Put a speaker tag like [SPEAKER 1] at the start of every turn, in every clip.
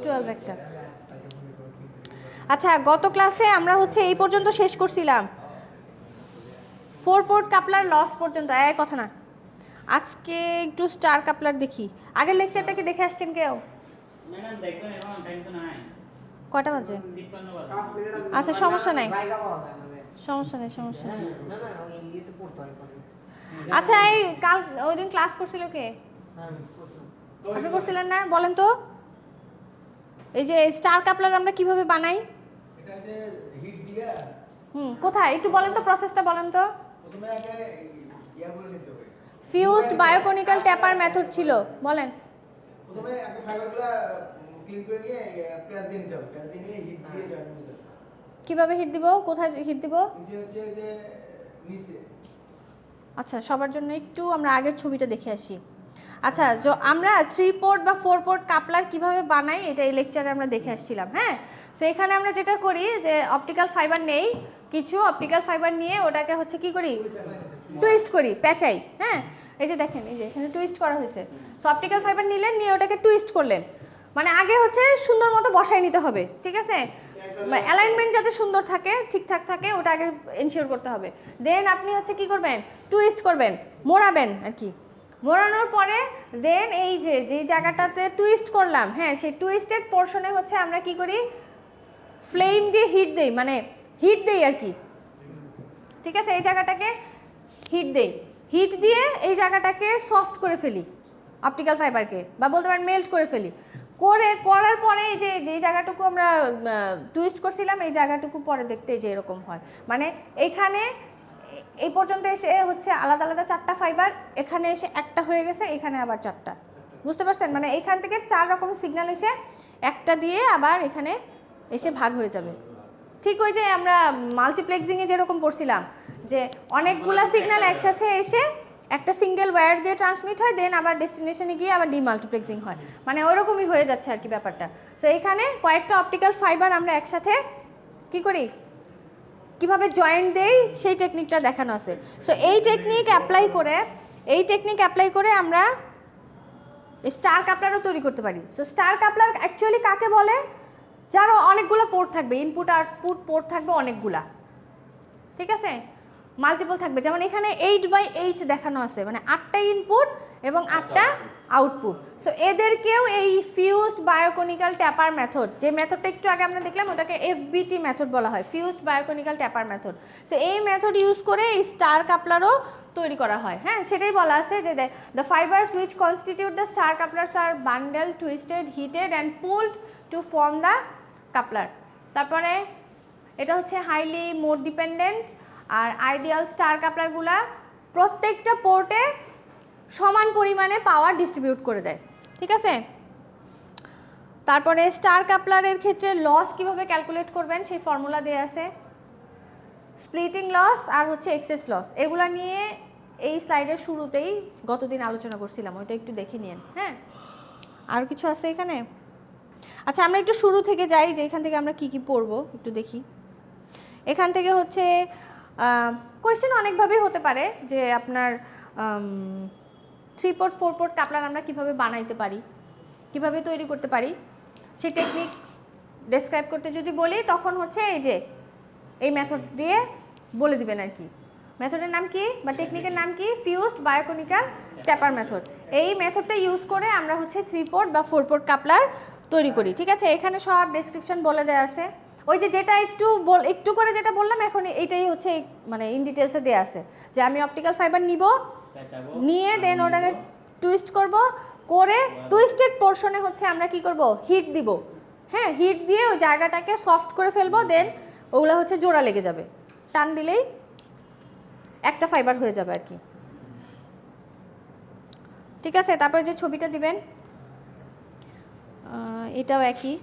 [SPEAKER 1] 12 একটা। আচ্ছা গত ক্লাসে আমরা হচ্ছে এই পর্যন্ত শেষ করছিলাম 4 পোর্ট কাপলার লস পর্যন্ত। এক কথা না, আজকে একটু স্টার কাপলার দেখি। আগের লেকচারটা কি দেখে আসছেন কেউ?
[SPEAKER 2] ম্যাডাম দেখবেন, এখন টাইম তো নাই।
[SPEAKER 1] কয়টা বাজে?
[SPEAKER 2] 53 বাজে।
[SPEAKER 1] আচ্ছা সমস্যা নাই, সমস্যা নেই, সমস্যা নেই। আচ্ছা এই কাল ওই দিন ক্লাস করছিল কে? আপনি করছিলেন না? বলেন তো এই যে স্টার কাপলার আমরা কিভাবে বানাই?
[SPEAKER 3] এটা যে হিট দিয়া
[SPEAKER 1] কোথায় একটু বলেন তো, প্রসেসটা বলেন তো।
[SPEAKER 3] প্রথমে আগে ইয়া করে নিতে হবে,
[SPEAKER 1] ফিউজড বায়োকনিক্যাল ট্যাপার মেথড ছিল, বলেন।
[SPEAKER 3] প্রথমে আগে ফাইবারগুলো ক্লিন করে নিয়ে পেঁয়াজ দিয়ে নিতে হবে, পেঁয়াজ দিয়ে নিয়ে হিট দিয়ে জয়েন করতে হবে।
[SPEAKER 1] কিভাবে হিট দিব? কোথায় হিট দিব?
[SPEAKER 3] নিচে হচ্ছে যে নিচে।
[SPEAKER 1] আচ্ছা সবার জন্য একটু আমরা আগের ছবিটা দেখে আসি। আচ্ছা আমরা 3 পোর্ট বা 4 পোর্ট কাপলার কিভাবে বানাই এটা এই লেকচারে আমরা দেখে আসছিলাম। হ্যাঁ, সো এখানে আমরা যেটা করি যে অপটিক্যাল ফাইবার নেই, কিছু অপটিক্যাল ফাইবার নিয়ে ওটাকে হচ্ছে কি করি, টুইস্ট করি, পেঁচাই। হ্যাঁ, এই যে দেখেন এই যে এখানে টুইস্ট করা হয়েছে। সো অপটিক্যাল ফাইবার নিলেন, নিয়ে ওটাকে টুইস্ট করলেন, মানে আগে হচ্ছে সুন্দর মতো বসাই নিতে হবে, ঠিক আছে? অ্যালাইনমেন্ট যাতে সুন্দর থাকে, ঠিকঠাক থাকে, ওটা আগে এনশিওর করতে হবে। দেন আপনি হচ্ছে কি করবেন, টুইস্ট করবেন, মোড়াবেন আর কি। মোড়ানোর পরে দেন এই যে যেই জায়গাটাতে টুইস্ট করলাম, হ্যাঁ সেই টুইস্টেড পোর্শনে হচ্ছে আমরা কি করি, ফ্লেম দিয়ে হিট দেই, মানে হিট দেই আর কি, ঠিক আছে? এই জায়গাটাকে হিট দেই, হিট দিয়ে এই জায়গাটাকে সফট করে ফেলি অপটিক্যাল ফাইবারকে, বা বলতে পারেন মেল্ট করে ফেলি। করার পরে এই যে যেই জায়গাটুকু আমরা টুইস্ট করছিলাম এই জায়গাটুকু পরে দেখতে যে এরকম হয়, মানে এইখানে এই পর্যন্ত এসে হচ্ছে আলাদা আলাদা 4টা ফাইবার, এখানে এসে একটা হয়ে গেছে, এখানে আবার 4টা, বুঝতে পারছেন? মানে এইখান থেকে 4 রকম সিগন্যাল এসে একটা দিয়ে আবার এখানে এসে ভাগ হয়ে যাবে। ঠিক ওই যে আমরা মাল্টিপ্লেক্সিংয়ে যেরকম পড়ছিলাম যে অনেকগুলা সিগন্যাল একসাথে এসে একটা সিঙ্গেল ওয়্যার দিয়ে ট্রান্সমিট হয়, দেন আবার ডেস্টিনেশনে গিয়ে আবার ডিমাল্টিপ্লেক্সিং হয়, মানে ওইরকমই হয়ে যাচ্ছে আর কি ব্যাপারটা। সো এখানে কয়েকটা অপটিক্যাল ফাইবার আমরা একসাথে কি করি, কিভাবে জয়েন্ট দেই সেই টেকনিকটা দেখানো আছে। সো এই টেকনিক অ্যাপ্লাই করে আমরা স্টার কাপলারও তৈরি করতে পারি। সো স্টার কাপলার অ্যাকচুয়ালি কাকে বলে, যার অনেকগুলো পোর্ট থাকবে, ইনপুট আউটপুট পোর্ট থাকবে অনেকগুলা, ঠিক আছে? মাল্টিপল থাকবে, যেমন এখানে 8/8 দেখানো আছে, মানে 8টা ইনপুট এবং 8টা আউটপুট। সো এদেরকেও এই ফিউজড বায়োকনিক্যাল ট্যাপার মেথড, যে মেথডটা একটু আগে আমরা দেখলাম ওটাকে এফবিটি মেথড বলা হয়, ফিউজড বায়োকনিক্যাল ট্যাপার মেথড। সো এই মেথড ইউজ করে এই স্টার কাপলারও তৈরি করা হয়। হ্যাঁ, সেটাই বলা আছে যে the fibres which constitute the star couplers are bundle, twisted, heated and pulled to form the coupler. তারপরে এটা হচ্ছে হাইলি মোড ডিপেন্ডেন্ট, আর আইডিয়াল স্টার কাপলারগুলা প্রত্যেকটা পোর্টে সমান পরিমাণে পাওয়ার ডিস্ট্রিবিউট করে দেয়, ঠিক আছে? তারপরে স্টার কাপলারের ক্ষেত্রে লস কিভাবে ক্যালকুলেট করবেন সেই ফর্মুলা দেওয়া আছে, স্প্লিটিং লস আর হচ্ছে এক্সেস লস, এগুলা নিয়ে এই স্লাইডের শুরুতেই গতদিন আলোচনা করছিলাম, ওইটা একটু দেখে নিন। হ্যাঁ, আর কিছু আছে এখানে? আচ্ছা আমরা একটু শুরু থেকে যাই, যে এখান থেকে আমরা কি কি পড়বো একটু দেখি। এখান থেকে হচ্ছে কোয়েশ্চেন অনেকভাবেই হতে পারে, যে আপনার 3 পোর্ট 4 পোর্ট কাপলার আমরা কিভাবে বানাইতে পারি, কিভাবে তৈরি করতে পারি, সেই টেকনিক ডেসক্রাইব করতে যদি বলি তখন হচ্ছে এই যে এই মেথড দিয়ে বলে দিবেন আর কি। মেথডের নাম কি বা টেকনিকের নাম কি? ফিউজড বায়োকনিক্যাল ট্যাপার মেথড। এই মেথডটা ইউজ করে আমরা হচ্ছে 3 পোর্ট বা 4 পোর্ট কাপলার তৈরি করি, ঠিক আছে? এখানে সব ডেসক্রিপশন বলে দেওয়া আছে, ওই যে যেটা একটু করে যেটা বললাম এখন এইটাই হচ্ছে মানে ইন ডিটেলসে দেওয়া আছে, যে আমি অপটিক্যাল ফাইবার নিয়ে দেন ওটাকে টুইস্ট করে টুইস্টেড পোর্শনে হচ্ছে আমরা কি করব, হিট দিব। হ্যাঁ, হিট দিয়ে ওই জায়গাটাকে সফট করে ফেলবো, দেন ওগুলো হচ্ছে জোড়া লেগে যাবে, টান দিলেই একটা ফাইবার হয়ে যাবে আর কি, ঠিক আছে? তারপরে যে ছবিটা দিবেন এটাও একই।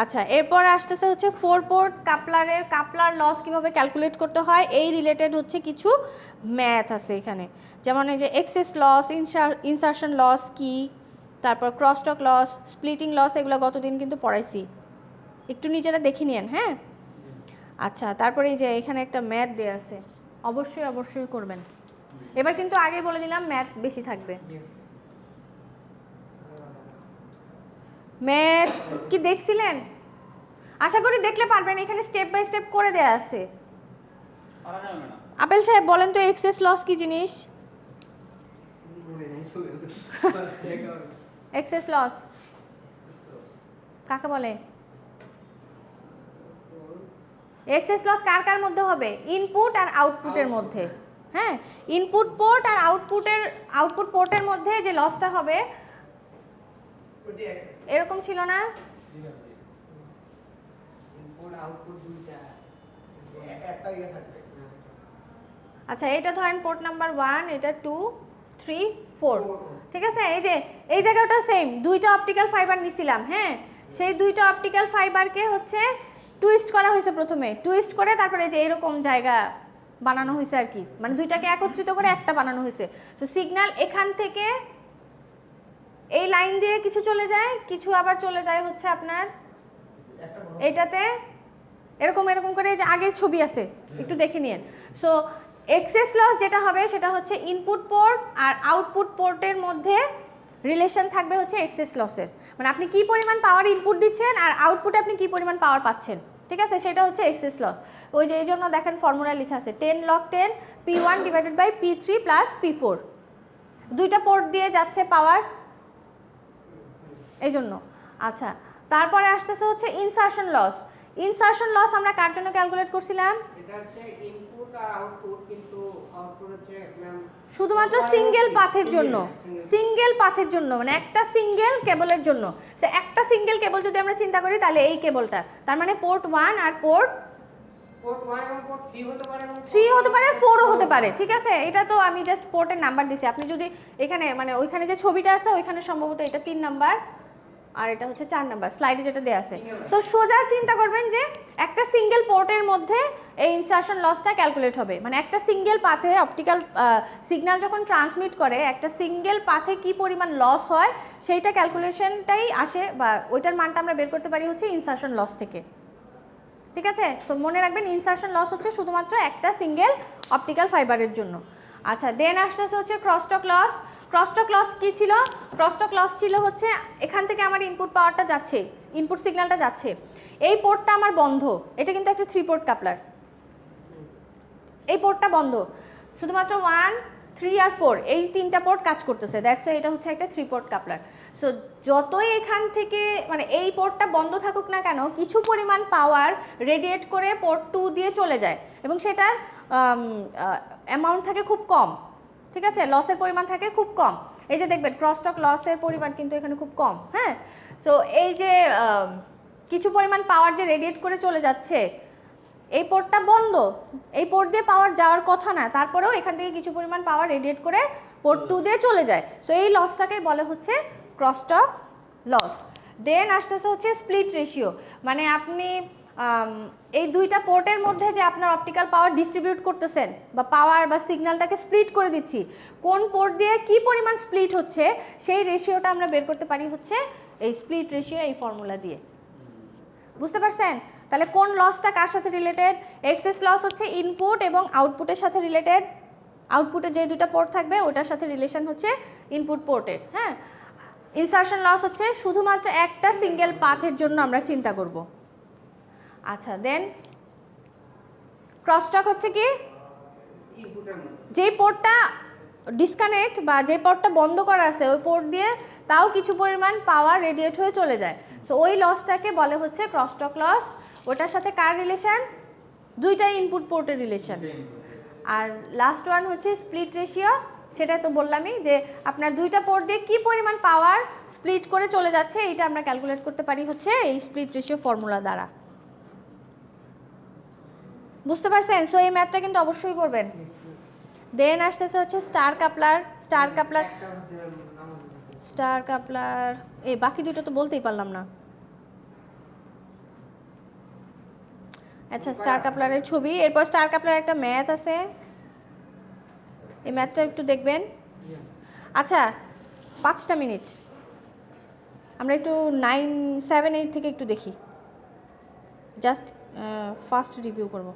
[SPEAKER 1] আচ্ছা, এরপর আসতেছে হচ্ছে 4 পোর্ট কাপলারের কাপলার লস কিভাবে ক্যালকুলেট করতে হয়, এই রিলেটেড হচ্ছে কিছু ম্যাথ আছে এখানে, যেমন এই যে এক্সেস লস, ইনসারশন লস কি, তারপর ক্রসটক লস, স্প্লিটিং লস, এগুলো গতদিন কিন্তু পড়াইছি, একটু নিজেরা দেখে নিন। হ্যাঁ, আচ্ছা, তারপরে এই যে এখানে একটা ম্যাথ দেওয়া আছে, অবশ্যই করবেন। এবার কিন্তু আগে বলে দিলাম ম্যাথ বেশি থাকবে। ম্যাথ কি দেখছিলেন? আশা করি দেখলে পারবেন, এখানে স্টেপ বাই স্টেপ করে দেয়া আছে।
[SPEAKER 2] পারা যাবে ম্যাডাম।
[SPEAKER 1] আপেল সাহেব বলেন তো এক্সেস লস কি জিনিস? এক্সেস লস কাকে বলে? এক্সেস লস কার কার মধ্যে হবে? ইনপুট আর আউটপুটের মধ্যে। হ্যাঁ, ইনপুট পোর্ট আর আউটপুট পোর্টের মধ্যে যে লসটা হবে এরকম ছিল না?
[SPEAKER 3] ইনপুট আউটপুট দুইটা একটা ইয়ে থাকবে।
[SPEAKER 1] আচ্ছা, এটা ধরেন পোর্ট নাম্বার 1, এটা 2, 3, 4, ঠিক আছে? এই জায়গাটা সেম, দুইটা অপটিক্যাল ফাইবার নিছিলাম। হ্যাঁ, সেই দুইটা অপটিক্যাল ফাইবারকে হচ্ছে টুইস্ট করা হয়েছে প্রথমে, টুইস্ট করে তারপরে এই যে এরকম জায়গা বানানো হয়েছে আর কি, মানে দুইটাকে একত্রিত করে একটা বানানো হয়েছে। তো সিগন্যাল এখান থেকে এই লাইন দিয়ে কিছু চলে যায়, কিছু আবার চলে যায় হচ্ছে আপনার এইটাতে, এরকম এরকম করে। এই যে আগের ছবি আছে, একটু দেখে নিন। সো এক্সেস লস যেটা হবে সেটা হচ্ছে ইনপুট পোর্ট আর আউটপুট পোর্টের মধ্যে রিলেশন থাকবে হচ্ছে এক্সেস লসের, মানে আপনি কি পরিমাণ পাওয়ার ইনপুট দিচ্ছেন আর আউটপুটে আপনি কি পরিমাণ পাওয়ার পাচ্ছেন, ঠিক আছে? সেটা হচ্ছে এক্সেস লস। ওই যে এই জন্য দেখেন ফর্মুলা লেখা আছে 10 log 10 P1 divided by P3 plus P4, দুইটা পোর্ট দিয়ে যাচ্ছে পাওয়ার, এই জন্য। আচ্ছা, তারপরে আসতেছে হচ্ছে ইনসারশন লস। ইনসারশন লস আমরা কার জন্য ক্যালকুলেট করছিলাম?
[SPEAKER 4] এটা হচ্ছে ইনপুট আর আউটপুট, কিন্তু আউটপুট হচ্ছে ম্যাম
[SPEAKER 1] শুধুমাত্র সিঙ্গেল পাথের জন্য, সিঙ্গেল পাথের জন্য, মানে একটা সিঙ্গেল কেবলের জন্য। সে একটা সিঙ্গেল কেবল যদি আমরা চিন্তা করি তাহলে এই কেবলটা, তার মানে পোর্ট 1 আর পোর্ট
[SPEAKER 4] 1 এবং পোর্ট 3 হতে পারে, এবং
[SPEAKER 1] 3 হতে পারে, 4ও হতে পারে, ঠিক আছে? এটা তো আমি জাস্ট পোর্টের নাম্বার দিছি। আপনি যদি এখানে মানে ওইখানে যে ছবিটা আছে ওইখানে সম্ভবত এটা 3 নাম্বার আর এটা হচ্ছে 4 নাম্বার, স্লাইডে যেটা দেয়া আছে। সো সোজা চিন্তা করবেন যে একটা সিঙ্গেল পোর্টের মধ্যে এই ইনসারশন লসটা ক্যালকুলেট হবে, মানে একটা সিঙ্গেল পাথে অপটিক্যাল সিগন্যাল যখন ট্রান্সমিট করে একটা সিঙ্গেল পাথে কি পরিমাণ লস হয় সেইটা ক্যালকুলেশনটাই আসে, বা ওইটার মানটা আমরা বের করতে পারি হচ্ছে ইনসারশন লস থেকে, ঠিক আছে? সো মনে রাখবেন ইনসারশন লস হচ্ছে শুধুমাত্র একটা সিঙ্গেল অপটিক্যাল ফাইবারের জন্য। আচ্ছা, দেন আসতেছে হচ্ছে ক্রসটক লস। ক্রসটক লস কি ছিল? ক্রসটক লস ছিল হচ্ছে এখান থেকে আমার ইনপুট পাওয়ারটা যাচ্ছে, ইনপুট সিগন্যালটা যাচ্ছে, এই পোর্টটা আমার বন্ধ, এটা কিন্তু একটা 3 পোর্ট কাপলার, এই পোর্টটা বন্ধ, শুধুমাত্র 1, 3 আর 4 এই 3টা পোর্ট কাজ করতেছে, দ্যাটস এটা হচ্ছে একটা 3 পোর্ট কাপলার। সো যতই এখান থেকে মানে এই পোর্টটা বন্ধ থাকুক না কেন, কিছু পরিমাণ পাওয়ার রেডিয়েট করে পোর্ট 2 দিয়ে চলে যায় এবং সেটার অ্যামাউন্ট থাকে খুব কম, ঠিক আছে? লসের পরিমাণ থাকে খুব কম। এই যে দেখবেন ক্রসটক লসের পরিমাণ কিন্তু এখানে খুব কম। হ্যাঁ, সো এই যে কিছু পরিমাণ পাওয়ার যে রেডিয়েট করে চলে যাচ্ছে, এই পোর্টটা বন্ধ, এই পোর্ট দিয়ে পাওয়ার যাওয়ার কথা না, তারপরেও এখান থেকে কিছু পরিমাণ পাওয়ার রেডিয়েট করে পোর্ট 2 দিয়ে চলে যায়। সো এই লসটাকেই বলে হচ্ছে ক্রসটক লস। দেন আসতেছে হচ্ছে স্প্লিট রেশিও, মানে আপনি এই দুইটা পোর্টের মধ্যে যে আপনার অপটিক্যাল পাওয়ার ডিস্ট্রিবিউট করতেছেন বা পাওয়ার বা সিগন্যালটাকে স্প্লিট করে দিচ্ছি, কোন পোর্ট দিয়ে কি পরিমাণ স্প্লিট হচ্ছে সেই রেশিওটা আমরা বের করতে পারি হচ্ছে এই স্প্লিট রেশিও, এই ফর্মুলা দিয়ে। বুঝতে পারছেন? তাহলে কোন লসটা কার সাথে রিলেটেড? এক্সেস লস হচ্ছে ইনপুট এবং আউটপুটের সাথে রিলেটেড, আউটপুটে যে দুটো পোর্ট থাকবে ওটার সাথে রিলেশন হচ্ছে ইনপুট পোর্টের। হ্যাঁ, ইনসারশন লস হচ্ছে শুধুমাত্র একটা সিঙ্গেল পাথের জন্য আমরা চিন্তা করব। আচ্ছা, দেন ক্রসটক হচ্ছে কি? যেই পোর্টটা ডিসকানেক্ট বা যে পোর্টটা বন্ধ করা আছে ওই পোর্ট দিয়ে তাও কিছু পরিমাণ পাওয়ার রেডিয়েট হয়ে চলে যায়, সো ওই লসটাকে বলে হচ্ছে ক্রসটক লস। ওটার সাথে কার রিলেশন? দুইটা ইনপুট পোর্টের রিলেশন। আর লাস্ট ওয়ান হচ্ছে স্প্লিট রেশিও, সেটা তো বললামই যে আপনার দুইটা পোর্ট দিয়ে কী পরিমাণ পাওয়ার স্প্লিট করে চলে যাচ্ছে এইটা আমরা ক্যালকুলেট করতে পারি হচ্ছে এই স্প্লিট রেশিও ফর্মুলা দ্বারা। বুঝতে পারছেন? সো এই ম্যাথটা কিন্তু অবশ্যই করবেন। দেন আসতেছে হচ্ছে স্টার কাপলার। স্টার কাপলার এই বাকি দুটো তো বলতেই পারলাম না। আচ্ছা, স্টার কাপলারের ছবি, এরপর স্টার কাপলার একটা ম্যাথ আছে, এই ম্যাথটা একটু দেখবেন। আচ্ছা, 5টা মিনিট আমরা একটু 9, 7, 8 থেকে একটু দেখি, জাস্ট ফার্স্ট রিভিউ করব।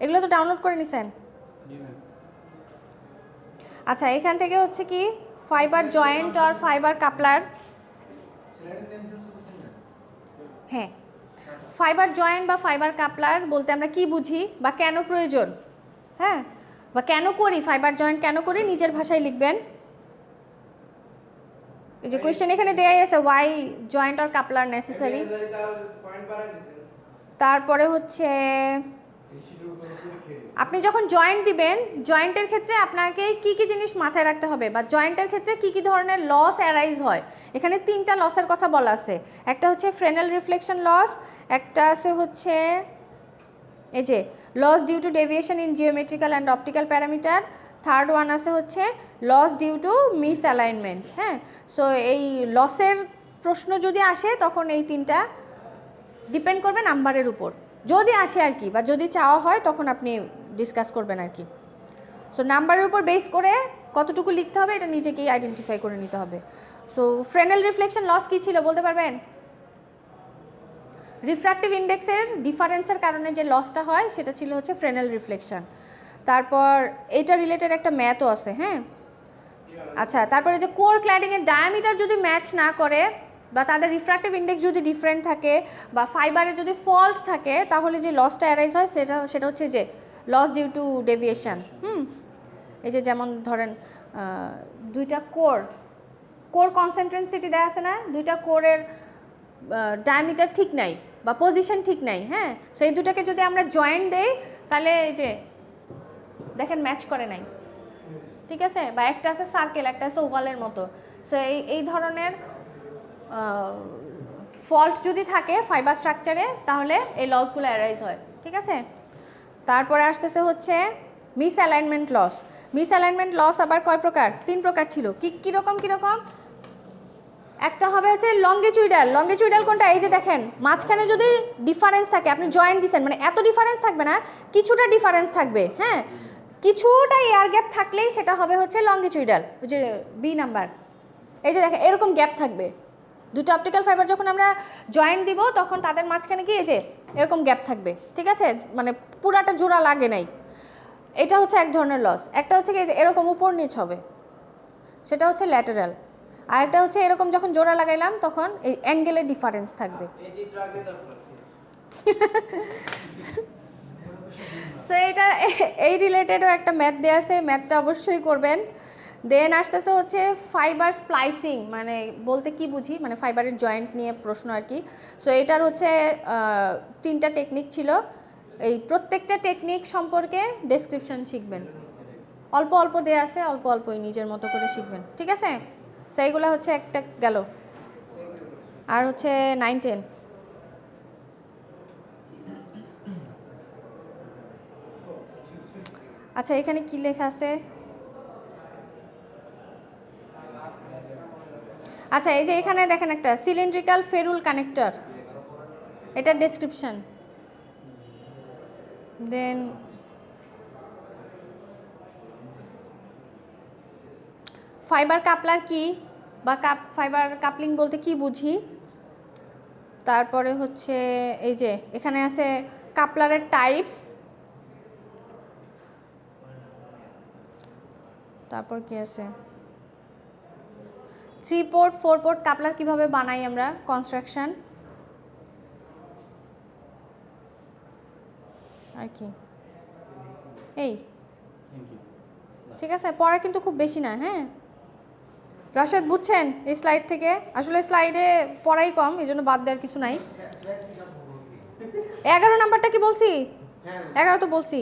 [SPEAKER 1] এগুলো তো ডাউনলোড করে নিছেন? আচ্ছা, এখান থেকে হচ্ছে কি ফাইবার জয়েন্ট আর ফাইবার কাপলার,
[SPEAKER 3] স্লাইডের নেম চেঞ্জ করতেছেন না?
[SPEAKER 1] হ্যাঁ, ফাইবার জয়েন্ট বা ফাইবার কাপলার বলতে আমরা কি বুঝি বা কেন প্রয়োজন, হ্যাঁ, বা কেন করি, ফাইবার জয়েন্ট কেন করি, নিজের ভাষায় লিখবেন। এই যে কোয়েশ্চেন এখানে দেয়াই আছে, ওয়াই জয়েন্ট আর কাপলার নেসেসারি। তারপরে হচ্ছে আপনি যখন জয়েন্ট দিবেন, জয়েন্টের ক্ষেত্রে আপনাকে কি কি জিনিস মাথায় রাখতে হবে, বা জয়েন্টের ক্ষেত্রে কি কি ধরনের লস অ্যারাইজ হয়। এখানে 3টা লসের কথা বলা আছে। একটা হচ্ছে ফ্রেনেল রিফ্লেকশন লস, একটা আছে হচ্ছে এই যে loss due to deviation in geometrical and optical parameter, third one আছে হচ্ছে loss due to misalignment. হ্যাঁ, সো এই লসের প্রশ্ন যদি আসে তখন এই 3টা ডিপেন্ড করবে নাম্বারের উপর, যদি আসে আর কি, বা যদি চাওয়া হয় তখন আপনি ডিসকাস করবেন আর কি। সো নাম্বারের উপর বেস করে কতটুকু লিখতে হবে এটা নিজেকেই আইডেন্টিফাই করে নিতে হবে। সো ফ্রেনেল রিফ্লেকশন লস কী ছিল বলতে পারবেন? রিফ্র্যাক্টিভ ইন্ডেক্সের ডিফারেন্সের কারণে যে লসটা হয় সেটা ছিল হচ্ছে ফ্রেনেল রিফ্লেকশন। তারপর এটা রিলেটেড একটা ম্যাথও আছে। হ্যাঁ, আচ্ছা, তারপরে যে কোর ক্ল্যাডিংয়ের ডায়ামিটার যদি ম্যাচ না করে, বা তাদের রিফ্র্যাক্টিভ ইন্ডেক্স যদি ডিফারেন্ট থাকে, বা ফাইবারে যদি ফল্ট থাকে, তাহলে যে লসটা অ্যারাইজ হয় সেটা হচ্ছে যে লস ডিউ টু ডেভিয়েশন। এই যে যেমন ধরেন দুইটা কোর কনসেন্ট্রেন্সিটি দেয়া আছে না, দুইটা কোরের ডায়ামিটার ঠিক নাই বা পজিশন ঠিক নাই। হ্যাঁ, সেই দুটাকে যদি আমরা জয়েন্ট দেই তাহলে এই যে দেখেন ম্যাচ করে নাই, ঠিক আছে, বা একটা আছে সার্কেল, একটা আছে ওভালের মতো। সো এই ধরনের ফল্ট যদি থাকে ফাইবার স্ট্রাকচারে তাহলে এই লসগুলো অ্যারাইজ হয়, ঠিক আছে। তারপরে আসতেছে হচ্ছে misalignment loss. Misalignment loss আবার কয় প্রকার? 3 প্রকার ছিল। কীরকম একটা হবে হচ্ছে লঙ্গিচুইডাল কোনটা? এই যে দেখেন মাঝখানে যদি ডিফারেন্স থাকে, আপনি জয়েন্ট দিচ্ছেন মানে এত ডিফারেন্স থাকবে না, কিছুটা ডিফারেন্স থাকবে। হ্যাঁ, কিছুটা এয়ার গ্যাপ থাকলেই সেটা হবে হচ্ছে লঙ্গিচুইডাল, যে বি নাম্বার। এই যে দেখেন এরকম গ্যাপ থাকবে, দুটো অপটিক্যাল ফাইবার যখন আমরা জয়েন্ট দিব তখন তাদের মাঝখানে কি এই যে এরকম গ্যাপ থাকবে, ঠিক আছে, মানে পুরাটা জোড়া লাগে নাই। এটা হচ্ছে এক ধরনের লস। একটা হচ্ছে কি যে এরকম উপর নিচ হবে, সেটা হচ্ছে ল্যাটারাল। আর একটা হচ্ছে এরকম যখন জোড়া লাগাইলাম তখন এই অ্যাঙ্গেলের ডিফারেন্স থাকবে। সো এটা এই রিলেটেডও একটা ম্যাথ দেওয়া আছে, ম্যাথটা অবশ্যই করবেন। দেন আসতেছে হচ্ছে ফাইবার স্প্লাইসিং, মানে বলতে কি বুঝি, মানে ফাইবারের জয়েন্ট নিয়ে প্রশ্ন আর কি। সো এটার হচ্ছে 3টা টেকনিক ছিল। এই প্রত্যেকটা টেকনিক সম্পর্কে ডেসক্রিপশন শিখবেন, অল্প অল্প দেওয়া আছে, অল্প অল্পই নিজের মতো করে শিখবেন, ঠিক আছে। সেইগুলো হচ্ছে একটা গেল, আর হচ্ছে 9-10। আচ্ছা, এখানে কি লেখা আছে? আচ্ছা, এই যে এখানে দেখেন একটা সিলিন্ড্রিক্যাল ফেরুল কানেক্টর, এটার ডেসক্রিপশন। দেন ফাইবার কাপলার কি, বা ফাইবার কাপলিং বলতে কি বুঝি। তারপরে হচ্ছে এই যে এখানে আছে কাপলারের টাইপস। তারপর কি আছে 3 পোর্ট 4 পোর্ট কাপলার কিভাবে বানাই আমরা, কনস্ট্রাকশন। আর কি এই, ঠিক আছে, পড়া কিন্তু খুব বেশি না। হ্যাঁ, রাশেদ বুঝছেন এই স্লাইড থেকে? আসলে স্লাইডে পড়াই কম, এই জন্য বাদ দেওয়ার কিছু নাই। 11 নাম্বারটা কি বলছি? 11 তো বলছি।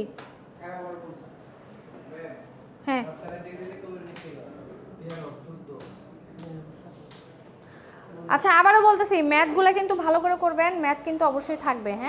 [SPEAKER 1] হ্যাঁ, আচ্ছা আবারও বলতেছি ম্যাথগুলো কিন্তু ভালো করে করবেন, ম্যাথ কিন্তু অবশ্যই থাকবে। হ্যাঁ।